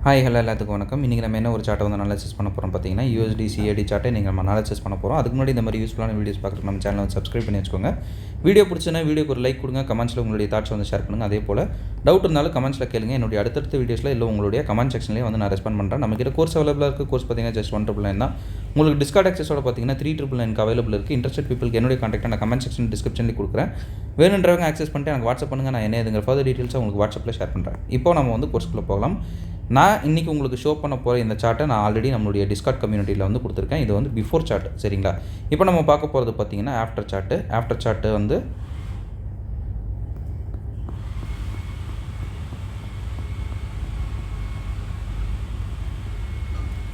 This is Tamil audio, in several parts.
ஹாய் ஹலோ எல்லாத்துக்கும் வணக்கம். இன்றைக்கி நம்ம என்ன ஒரு சார்ட்டை வந்து அனாலிசிஸ் பண்ண போகிறோம் பார்த்தீங்கன்னா USD CAD சார்ட்டை நீங்கள் நம்ம அனாலிசிஸ் பண்ண போகிறோம். அதுக்கு முன்னாடி இந்த மாதிரி யூஸ்ஃபுல்லான வீடியோஸ் பார்க்குறதுக்கு நம்ம சேனலை வந்து சப்ஸ்கிரைப் பண்ணி வச்சுக்கோங்க. வீடியோ பிடிச்சனா வீடியோக்கு ஒரு லைக் கொடுங்க, கமெண்ட்ஸில் உங்களுடைய தாட்ஸ் வந்து ஷேர் பண்ணுங்கள். அதே போல் டவுட் இருந்தாலும் கமெண்ட்ஸில் கேளுங்க. என்னுடைய அடுத்தடுத்த வீடியோஸில் இல்லை உங்களுடைய கமெண்ட் செக்ஷன்லேயே வந்து நான் ரெஸ்பாண்ட் பண்ணுறேன். நம்மக்கிட்ட கோர்ஸ் அவைலபிளாக இருக்குது. கோர்ஸ் பார்த்தீங்கன்னா ஜஸ்ட் 199 தான். உங்களுக்கு டிஸ்கார்ட் ஆக்சஸோட பார்த்தீங்கன்னா 399 அவைலபிள் இருக்குது. இன்ட்ரெஸ்ட் பீப்புளுக்கு என்னுடைய கான்டாக்ட் நான் கமெண்ட் செக்ஷன் டிஸ்கிரிப்ஷனில் கொடுக்குறேன். வேணுன்றவங்க ஆக்சஸ் பண்ணிட்டு எனக்கு வாட்ஸ்அப் பண்ணுங்கள். நான் என்ன இதுங்கிற ஃபர்தர் டீட்டெயில்ஸை உங்களுக்கு வாட்ஸ்அப்பில் ஷேர் பண்ணுறேன். இப்போ நம்ம வந்து கோர்ஸ்க்குள்ளே போகலாம். நான் இன்றைக்கி உங்களுக்கு ஷோ பண்ண போகிற இந்த சார்ட்டை நான் ஆல்ரெடி நம்மளுடைய டிஸ்கார்ட் கம்யூனிட்டியில் வந்து கொடுத்துருக்கேன். இது வந்து பிஃபோர் சார்ட், சரிங்களா? இப்போ நம்ம பார்க்க போகிறது பார்த்தீங்கன்னா ஆஃப்டர் சார்ட்டு வந்து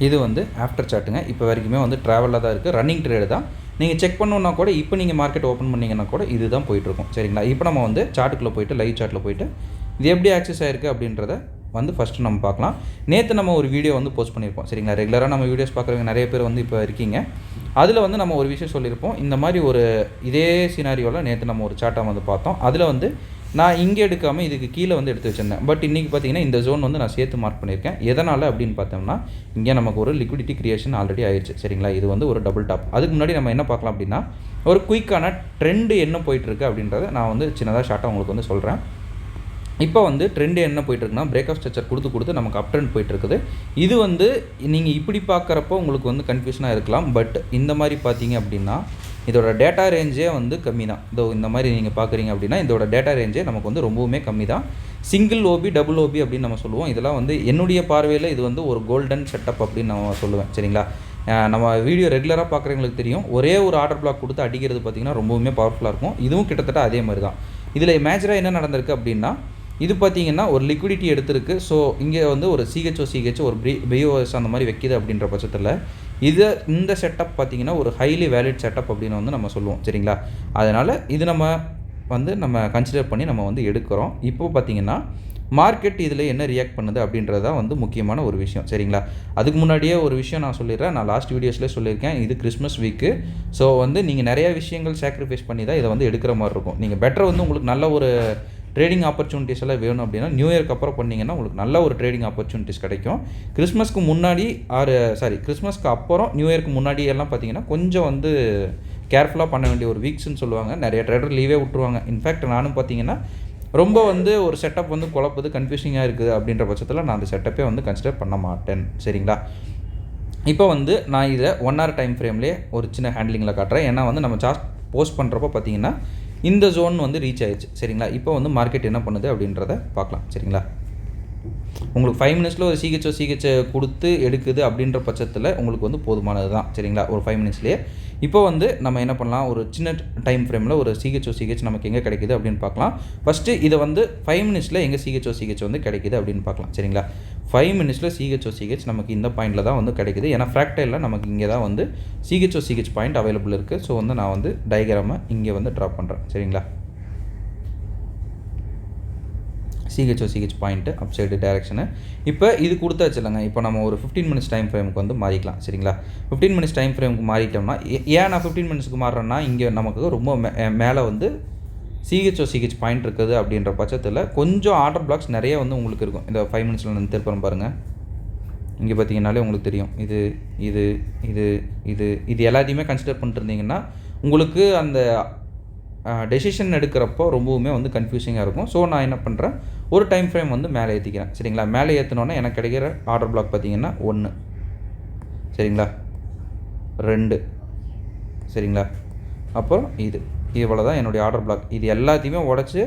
இது வந்து ஆஃப்டர் சார்ட்டுங்க. இப்போ வரைக்குமே வந்து ட்ராவலில் தான் இருக்குது, ரன்னிங் ட்ரேடு தான். நீங்கள் செக் பண்ணணுன்னா கூட இப்போ நீங்கள் மார்க்கெட் ஓப்பன் பண்ணிங்கன்னா கூட இது தான் போயிட்டுருக்கும், சரிங்களா? இப்போ நம்ம வந்து சார்ட்டுக்குள்ளே போய்ட்டு லைவ் சார்ட்டில் போய்ட்டு இது எப்படி ஆக்சஸ் ஆகிருக்கு அப்படின்றத வந்து ஃபஸ்ட்டு நம்ம பார்க்கலாம். நேற்று நம்ம ஒரு வீடியோ வந்து போஸ்ட் பண்ணியிருப்போம், சரிங்களா? ரெகுலராக நம்ம வீடியோஸ் பார்க்குறவங்க நிறைய பேர் வந்து இப்போ இருக்கீங்க. அதில் வந்து நம்ம ஒரு விஷயம் சொல்லியிருப்போம். இந்த மாதிரி ஒரு இதே சினாரியோவில் நேற்று நம்ம ஒரு சார்ட்டை வந்து பார்த்தோம். அதில் வந்து நான் இங்கே எடுக்காமல் இதுக்கு கீழே வந்து எடுத்து வச்சுருந்தேன். பட் இன்றைக்கி பார்த்தீங்கன்னா இந்த ஜோன் வந்து நான் சேர்த்து மார்க் பண்ணியிருக்கேன். எதனால் அப்படின்னு பார்த்தோம்னா இங்கே நமக்கு ஒரு லிக்விடிட்டி கிரியேஷன் ஆல்ரெடி ஆயிடுச்சு, சரிங்களா? இது வந்து ஒரு டபுள் டாப். அதுக்கு முன்னாடி நம்ம என்ன பார்க்கலாம் அப்படின்னா ஒரு குயிக்கான ட்ரெண்டு என்ன போயிட்டுருக்கு அப்படின்றத நான் வந்து சின்னதாக ஷார்ட்டாக உங்களுக்கு வந்து சொல்கிறேன். இப்போ வந்து ட்ரெண்டு என்ன போயிட்டுருக்குன்னா பிரேக் ஆஃப் ஸ்ட்ரக்சர் கொடுத்து நமக்கு அப் ட்ரெண்ட் போயிட்டுருக்குது. இது வந்து நீங்கள் இப்படி பார்க்குறப்போ உங்களுக்கு வந்து கன்ஃபியூஷனாக இருக்கலாம். பட் இந்த மாதிரி பார்த்தீங்க அப்படின்னா இதோட டேட்டா ரேஞ்சே வந்து கம்மி தான். இதோ இந்த மாதிரி நீங்கள் பார்க்குறீங்க அப்படின்னா இதோட டேட்டா ரேஞ்சே நமக்கு வந்து ரொம்பவுமே கம்மி தான். சிங்கிள் ஓபி, டபுள் ஓபி அப்படின்னு நம்ம சொல்லுவோம். இதெல்லாம் வந்து என்னுடைய பார்வையில் இது வந்து ஒரு கோல்டன் செட்டப் அப்படின்னு நான் சொல்லுவேன், சரிங்களா? நம்ம வீடியோ ரெகுலராக பார்க்குறவங்களுக்கு தெரியும். ஒரே ஒரு ஆர்டர் பிளாக் கொடுத்து அடிக்கிறது பார்த்திங்கன்னா ரொம்பவுமே பவர்ஃபுல்லாக இருக்கும். இதுவும் கிட்டத்தட்ட அதே மாதிரி தான். இதில் மேஜராக என்ன நடந்திருக்கு அப்படின்னா இது பார்த்திங்கன்னா ஒரு லிக்விடிட்டி எடுத்திருக்கு. ஸோ இங்கே வந்து ஒரு சிஹெச் ஒரு பிஓஎஸ் அந்த மாதிரி வைக்கிது அப்படின்ற பட்சத்தில் இந்த செட்டப் பார்த்திங்கன்னா ஒரு ஹைலி வேலிட் செட்டப் அப்படின்னு வந்து நம்ம சொல்லுவோம், சரிங்களா? அதனால் இது நம்ம கன்சிடர் பண்ணி நம்ம வந்து எடுக்கிறோம். இப்போது பார்த்திங்கன்னா மார்க்கெட் இதில் என்ன ரியாக்ட் பண்ணுது அப்படின்றது தான் வந்து முக்கியமான ஒரு விஷயம், சரிங்களா? அதுக்கு முன்னாடியே ஒரு விஷயம் நான் சொல்லிடுறேன். நான் லாஸ்ட் வீடியோஸ்லேயே சொல்லியிருக்கேன், இது கிறிஸ்மஸ் வீக்கு. ஸோ வந்து நீங்கள் நிறையா விஷயங்கள் சாக்ரிஃபைஸ் பண்ணி தான் இதை வந்து எடுக்கிற மாதிரி இருக்கும். நீங்கள் பெட்டர் வந்து உங்களுக்கு நல்ல ஒரு ட்ரேடிங் ஆப்பர்ச்சுனிட்டிஸ் எல்லாம் வேணும் அப்படின்னா நியூ இயர்க்கு அப்புறம் பண்ணிங்கன்னா உங்களுக்கு நல்ல ஒரு ட்ரேடிங் ஆப்பர்ச்சுனிட்டிஸ் கிடைக்கும். கிறிஸ்மஸ்க்கு முன்னாடி கிறிஸ்மஸ்க்கு அப்புறம் நியூ இயர்க்கு முன்னாடி எல்லாம் பார்த்தீங்கன்னா கொஞ்சம் வந்து கேர்ஃபுல்லாக பண்ண வேண்டிய ஒரு வீக்ஸ்ன்னு சொல்லுவாங்க. நிறைய ட்ரேடர் லீவே விட்டுருவாங்க. இன்ஃபேக்ட் நானும் பார்த்தீங்கன்னா ரொம்ப வந்து ஒரு செட்டப் வந்து குழப்பது, கன்ஃபியூசிங்காக இருக்குது அப்படின்ற பட்சத்தில் நான் அந்த செட்டப்பே வந்து கன்சிடர் பண்ண மாட்டேன், சரிங்களா? இப்போ வந்து நான் இதை 1 hour டைம் ஃப்ரேம்லேயே ஒரு சின்ன ஹேண்ட்லிங்கில் காட்டுறேன். ஏன்னா வந்து நம்ம சார்ட் போஸ்ட் பண்ணுறப்போ பார்த்தீங்கன்னா இந்த ஜோன் வந்து ரீச் ஆயிடுச்சு, சரிங்களா? இப்போ வந்து மார்க்கெட் என்ன பண்ணுது அப்படின்றத பார்க்கலாம், சரிங்களா? உங்களுக்கு 5 minutesல ஒரு சிஹெச் கொடுத்து எடுக்குது அப்படின்ற பட்சத்தில் உங்களுக்கு வந்து போதுமானது தான், சரிங்களா? ஒரு 5 minutesலேயே. இப்போ வந்து நம்ம என்ன பண்ணலாம், ஒரு சின்ன டைம் ஃப்ரேமில் ஒரு சிஹெச் நமக்கு எங்கே கிடைக்குது அப்படின்னு பார்க்கலாம். ஃபஸ்ட்டு இதை வந்து 5 minutesல எங்கே சிஹெச் வந்து கிடைக்குது அப்படின்னு பார்க்கலாம், சரிங்களா? 5 minutesல சிஹெச் நமக்கு இந்த பாயிண்டில் தான் வந்து கிடைக்குது. ஏன்னா ஃப்ராக்டைலில் நமக்கு இங்கே தான் வந்து சிஹெச் பாயிண்ட் அவைலபிள் இருக்குது. ஸோ வந்து நான் வந்து டயக்ராமை இங்கே வந்து ட்ரா பண்ணுறேன், சரிங்களா? CH point up side direction. இப்போ இது கொடுத்தாச்சு இல்லைங்க. இப்போ நம்ம ஒரு 15 minutes டைம் ஃப்ரேமுக்கு வந்து மாறிக்கலாம், சரிங்களா? 15 minutes டைம் ஃப்ரேமுக்கு மாறிட்டோம்னா ஏன் நான் 15 minutesக்கு மாறுறேன்னா இங்கே நமக்கு ரொம்ப மேலே வந்து சிஹெச் பாயிண்ட் இருக்குது அப்படின்ற பட்சத்தில் கொஞ்சம் ஆர்டர் பிளாக்ஸ் நிறைய வந்து உங்களுக்கு இருக்கும். இந்த 5 minutesல நான் திருப்பம் பாருங்கள். இங்கே பார்த்தீங்கன்னாலே உங்களுக்கு தெரியும். இது எல்லாத்தையுமே கன்சிடர் பண்ணிட்டு இருந்தீங்கன்னா உங்களுக்கு அந்த டெசிஷன் எடுக்கிறப்போ ரொம்பவுமே வந்து கன்ஃபியூசிங்காக இருக்கும். ஸோ நான் என்ன பண்ணுறேன், ஒரு டைம் ஃப்ரேம் வந்து மேலே ஏற்றிக்கிறேன், சரிங்களா? மேலே ஏற்றினோன்னே எனக்கு கிடைக்கிற ஆர்டர் பிளாக் பார்த்தீங்கன்னா 1, சரிங்களா? 2, சரிங்களா? அப்புறம் இவ்வளோ தான் என்னுடைய ஆர்டர் பிளாக். இது எல்லாத்தையுமே உடச்சி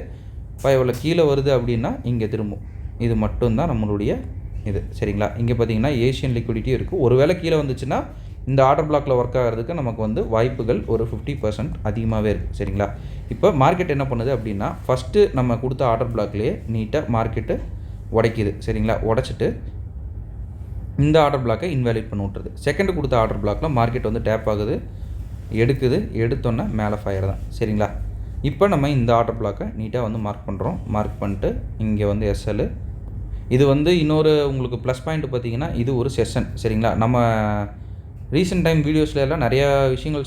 5 கீழே வருது அப்படின்னா இங்கே திரும்பும். இது மட்டும்தான் நம்மளுடைய இது, சரிங்களா? இங்கே பார்த்தீங்கன்னா ஏஷியன் லிக்விடிட்டி இருக்குது. ஒருவேளை கீழே வந்துச்சுன்னா இந்த ஆர்டர் பிளாக்ல ஒர்க் ஆகிறதுக்கு நமக்கு வந்து வாய்ப்புகள் ஒரு 50% அதிகமாகவே இருக்குது, சரிங்களா? இப்போ மார்க்கெட் என்ன பண்ணுது அப்படின்னா ஃபஸ்ட்டு நம்ம கொடுத்த ஆர்டர் பிளாக்லேயே நீட்டாக மார்க்கெட்டு உடைக்குது, சரிங்களா? உடச்சிட்டு இந்த ஆர்டர் பிளாக்கை இன்வேலிட் பண்ணி விட்டுருது. செகண்டு கொடுத்த ஆர்டர் பிளாக்கில் மார்க்கெட் வந்து டேப் ஆகுது, எடுத்தோன்னே மேலே ஃபயர் தான், சரிங்களா? இப்போ நம்ம இந்த ஆர்டர் பிளாக்கை நீட்டாக வந்து மார்க் பண்ணுறோம். மார்க் பண்ணிட்டு இங்கே வந்து எஸ்எல். இது வந்து இன்னொரு உங்களுக்கு ப்ளஸ் பாயிண்ட் பார்த்தீங்கன்னா இது ஒரு செஷன், சரிங்களா? நம்ம ரீசெண்ட் டைம் வீடியோஸில் எல்லாம் நிறையா விஷயங்கள்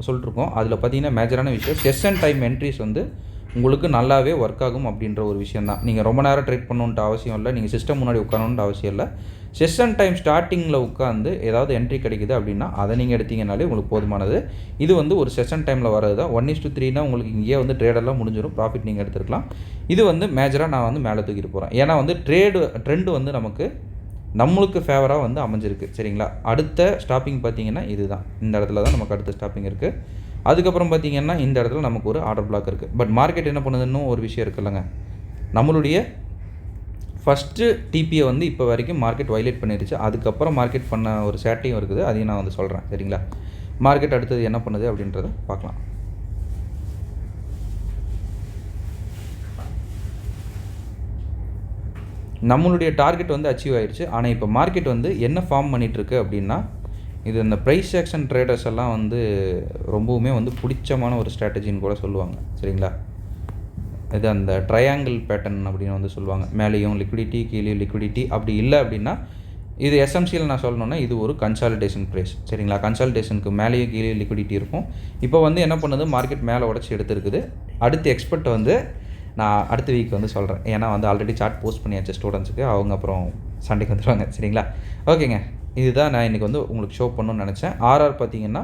சொல்லிட்டுருக்கோம். அதில் பார்த்தீங்கன்னா மேஜரான விஷயம் செஷன் டைம் என்ட்ரிஸ் வந்து உங்களுக்கு நல்லாவே ஒர்க் ஆகும் அப்படின்ற ஒரு விஷயம் தான். நீங்கள் ரொம்ப நேரம் ட்ரேட் பண்ணணுன்ட்டு அவசியம் இல்லை, நீங்கள் சிஸ்டம் முன்னாடி உட்காரணுன்ட்டு அவசியம் இல்லை. செஷன் டைம் ஸ்டார்டிங்கில் உட்காந்து ஏதாவது என்ட்ரி கிடைக்குது அப்படின்னா அதை நீங்கள் எடுத்தீங்கனாலே உங்களுக்கு போதுமானது. இது வந்து ஒரு செஷன் டைமில் வரது தான். 1:3னா உங்களுக்கு இங்கேயே வந்து ட்ரேடெல்லாம் முடிஞ்சிடும், ப்ராஃபிட் நீங்கள் எடுத்துருக்கலாம். இது வந்து மேஜராக நான் வந்து மேலே தூக்கிட்டு போகிறேன். ஏன்னா வந்து ட்ரெண்டு வந்து நம்மளுக்கு ஃபேவராக வந்து அமைஞ்சிருக்கு. சரிங்களா? அடுத்த ஸ்டாப்பிங் பார்த்தீங்கன்னா இது தான். இந்த இடத்துல தான் நமக்கு அடுத்த ஸ்டாப்பிங் இருக்குது. அதுக்கப்புறம் பார்த்தீங்கன்னா இந்த இடத்துல நமக்கு ஒரு ஆர்டர் பிளாக் இருக்குது. பட் மார்க்கெட் என்ன பண்ணுதுன்னு ஒரு விஷயம் இருக்குல்லங்க, நம்மளுடைய ஃபஸ்ட்டு டிபியை வந்து இப்போ வரைக்கும் மார்க்கெட் வைலேட் பண்ணிடுச்சு. அதுக்கப்புறம் மார்க்கெட் பண்ண ஒரு சேட்டையும் இருக்குது, அதையும் நான் வந்து சொல்கிறேன். சரிங்களா? மார்க்கெட் அடுத்தது என்ன பண்ணுது அப்படின்றத பார்க்கலாம். நம்மளுடைய டார்கெட் வந்து அச்சீவ் ஆயிடுச்சு. ஆனால் இப்போ மார்க்கெட் வந்து என்ன ஃபார்ம் பண்ணிகிட்ருக்கு அப்படின்னா, இது இந்த ப்ரைஸ் ஆக்ஷன் ட்ரேடர்ஸ் எல்லாம் வந்து ரொம்பவுமே வந்து பிடிச்சமான ஒரு ஸ்ட்ராட்டஜின்னு கூட சொல்லுவாங்க. சரிங்களா? இது அந்த ட்ரையாங்கிள் பேட்டர்ன் அப்படின்னு வந்து சொல்லுவாங்க. மேலேயும் லிக்விடிட்டி, கீழேயும் லிக்விடிட்டி. அப்படி இல்லை அப்படின்னா இது எஸ்எம்சியில் நான் சொல்லணுன்னா இது ஒரு கன்சாலிடேஷன் ப்ரைஸ். சரிங்களா? கன்சாலிடேஷனுக்கு மேலேயும் கீழே லிக்விடிட்டி இருக்கும். இப்போ வந்து என்ன பண்ணுது, மார்க்கெட் மேலே உடச்சி எடுத்துருக்குது. அடுத்து எக்ஸ்பெக்ட் வந்து நான் அடுத்த வீக் வந்து சொல்கிறேன். ஏன்னா வந்து ஆல்ரெடி சார்ட் போஸ்ட் பண்ணியாச்சு ஸ்டூடெண்ட்ஸுக்கு, அவங்க அப்புறம் சண்டைக்கு வந்துடுவாங்க. சரிங்களா? ஓகேங்க, இதுதான் நான் இன்றைக்கி வந்து உங்களுக்கு ஷோ பண்ணணும்னு நினச்சேன். ஆர்ஆர் பார்த்தீங்கன்னா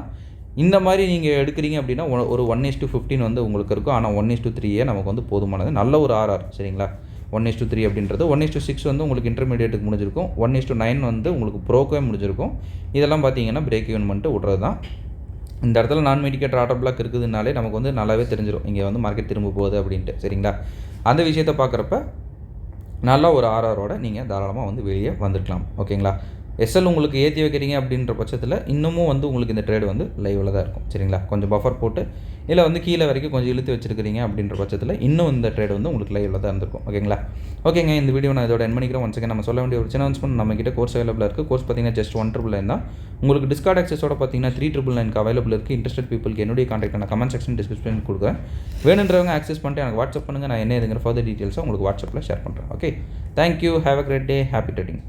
இந்த மாதிரி நீங்கள் எடுக்கிறீங்க அப்படின்னா ஒரு 1:15 வந்து உங்களுக்கு இருக்கும். ஆனால் 1:3 நமக்கு வந்து போதுமானது. நல்ல ஒரு ஆர்ஆர். சரிங்களா? 1:3 அப்படின்றது 1:6 வந்து உங்களுக்கு இன்டர்மீடியேட்டுக்கு முடிஞ்சிருக்கும். 1:9 வந்து உங்களுக்கு ப்ரோக்கே முடிஞ்சிருக்கும். இதெல்லாம் பார்த்தீங்கன்னா பிரேக் ஈவன் பண்ணிட்டு விட்றது தான். இந்த இடத்துல நான் மெடிக்கேட்டர் ஆர்டர் பிளாக் இருக்குதுனாலே நமக்கு வந்து நல்லாவே தெரிஞ்சிடும் இங்கே வந்து மார்க்கெட் திரும்ப போகுது அப்படின்ட்டு. சரிங்களா? அந்த விஷயத்தை பார்க்குறப்ப நல்லா ஒரு ஆர்ஆரோட நீங்கள் தாராளமாக வந்து வெளியே வந்துருக்கலாம். ஓகேங்களா? எஸ்எல் உங்களுக்கு ஏற்றி வைக்கிறீங்க அப்படின்ற பட்சத்தில் இன்னமும் வந்து உங்களுக்கு இந்த ட்ரேடு வந்து லைவில் தான் இருக்கும். சரிங்களா? கொஞ்சம் பஃபர் போட்டு இல்லை வந்து கீழே வரைக்கும் கொஞ்சம் இழுத்து வச்சுருக்கிறீங்க அப்படின்ற பட்சத்தில் இன்னும் இந்த ட்ரேடு வந்து உங்களுக்கு லைவில் தான் இருந்திருக்கும். ஓகேங்களா? ஓகேங்க, இந்த வீடியோ நான் இதோட என் பண்ணிக்கிறேன். ஒன்ஸ் அகேன் நம்ம சொல்ல வேண்டிய ஒரு சின்ன அனௌன்ஸ்மெண்ட், நம்மகிட்ட கோர்ஸ் அவைலபிளாக இருக்குது. கோர்ஸ் பார்த்தீங்கன்னா ஜஸ்ட் 1,999 தான். உங்களுக்கு டிஸ்கார்ட் ஆக்சஸோட பார்த்தீங்கன்னா 3,999 அவைலபிள் இருக்குது. இன்ட்ரெஸ்டட் பீப்புளுக்கு என்னுடைய கான்டாக்ட் நான் கமெண்ட் செக்ஷன் டிஸ்கிரிப்ஷன் கொடுக்குறேன். வேணுன்றவங்க ஆக்சஸ் பண்ணிட்டு எனக்கு வாட்ஸ்அப் பண்ணுங்கள். நான் என்ன எதுங்கிற ஃபர்தர் டீட்டெயில்ஸாக உங்களுக்கு வாட்ஸ்அப்பில் ஷேர் பண்ணுறேன். Okay, thank you. Have a great day. Happy trading.